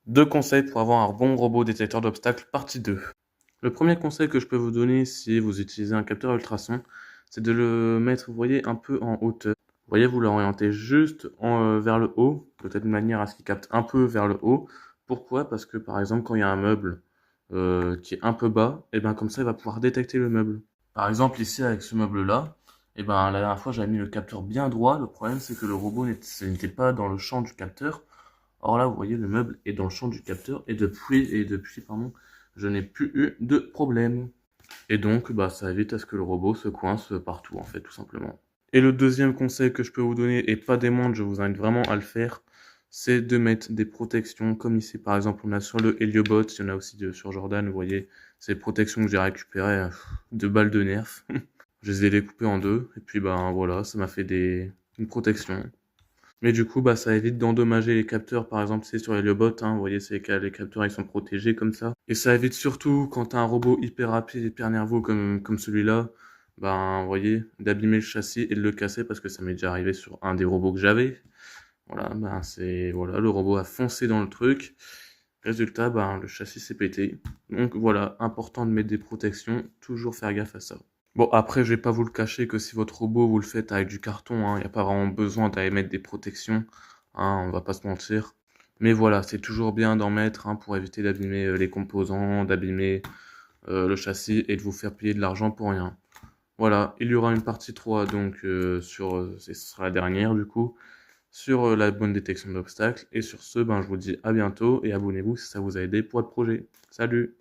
Deux conseils pour avoir un bon robot détecteur d'obstacles, partie 2. Le premier conseil que je peux vous donner si vous utilisez un capteur ultrason, c'est de le mettre, vous voyez, un peu en hauteur. Vous voyez, vous l'orientez juste vers le haut, peut-être de manière à ce qu'il capte un peu vers le haut. Pourquoi? Parce que par exemple, quand il y a un meuble qui est un peu bas, et ben comme ça, il va pouvoir détecter le meuble. Par exemple, ici, avec ce meuble-là, et ben la dernière fois, j'avais mis le capteur bien droit. Le problème, c'est que le robot n'était pas dans le champ du capteur. Or là, vous voyez, le meuble est dans le champ du capteur et depuis, pardon, je n'ai plus eu de problème. Et donc, bah, ça évite à ce que le robot se coince partout, en fait, tout simplement. Et le deuxième conseil que je peux vous donner, et pas des moindres, je vous invite vraiment à le faire, c'est de mettre des protections, comme ici, par exemple, on a sur le Heliobot, il y en a aussi sur Jordan, vous voyez, c'est des protections que j'ai récupérées de balles de nerf. Je les ai découpées en deux, et puis, ben, voilà, ça m'a fait une protection. Mais du coup, bah, ça évite d'endommager les capteurs, par exemple, c'est sur les robots, hein, vous voyez, les capteurs, ils sont protégés comme ça. Et ça évite surtout, quand t'as un robot hyper rapide, hyper nerveux comme celui-là, ben, vous voyez, d'abîmer le châssis et de le casser, parce que ça m'est déjà arrivé sur un des robots que j'avais. Voilà, ben, voilà, le robot a foncé dans le truc. Résultat, ben, le châssis s'est pété. Donc voilà, important de mettre des protections, toujours faire gaffe à ça. Bon, après, je vais pas vous le cacher que si votre robot, vous le faites avec du carton, hein, y a pas vraiment besoin d'aller mettre des protections, hein, on va pas se mentir. Mais voilà, c'est toujours bien d'en mettre, hein, pour éviter d'abîmer les composants, d'abîmer le châssis et de vous faire payer de l'argent pour rien. Voilà, il y aura une partie 3, donc ce sera la dernière du coup, sur la bonne détection d'obstacles. Et sur ce, ben, je vous dis à bientôt et abonnez-vous si ça vous a aidé pour votre projet. Salut!